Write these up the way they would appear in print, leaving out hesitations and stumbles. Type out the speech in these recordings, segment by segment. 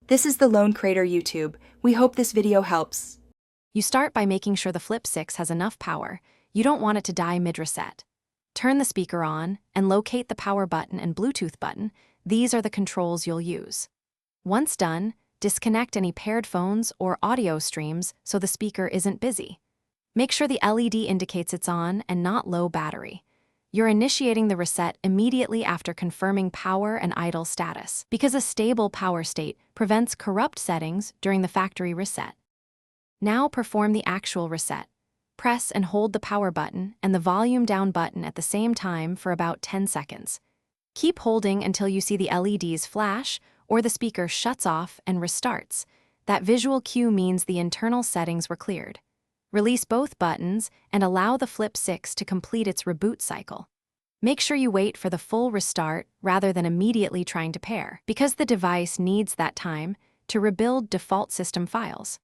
This is the Lone Crater YouTube. We hope this video helps. You start by making sure the Flip 6 has enough power. You don't want it to die mid-reset. Turn the speaker on and locate the power button and Bluetooth button. These are the controls you'll use. Once done, disconnect any paired phones or audio streams so the speaker isn't busy. Make sure the LED indicates it's on and not low battery. You're initiating the reset immediately after confirming power and idle status, because a stable power state prevents corrupt settings during the factory reset. Now perform the actual reset. Press and hold the power button and the volume down button at the same time for about 10 seconds. Keep holding until you see the LEDs flash or the speaker shuts off and restarts. That visual cue means the internal settings were cleared. Release both buttons and allow the Flip 6 to complete its reboot cycle. Make sure you wait for the full restart rather than immediately trying to pair, because the device needs that time to rebuild default system files.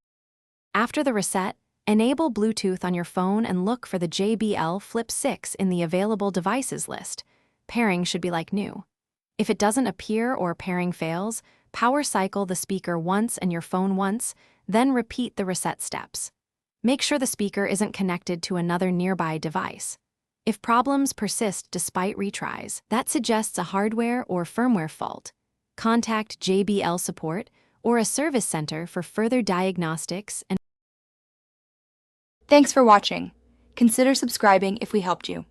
After the reset, enable Bluetooth on your phone and look for the JBL Flip 6 in the available devices list. Pairing should be like new. If it doesn't appear or pairing fails, power cycle the speaker once and your phone once, then repeat the reset steps. Make sure the speaker isn't connected to another nearby device. If problems persist despite retries, that suggests a hardware or firmware fault. Contact JBL support or a service center for further diagnostics and Thanks for watching. Consider subscribing if we helped you.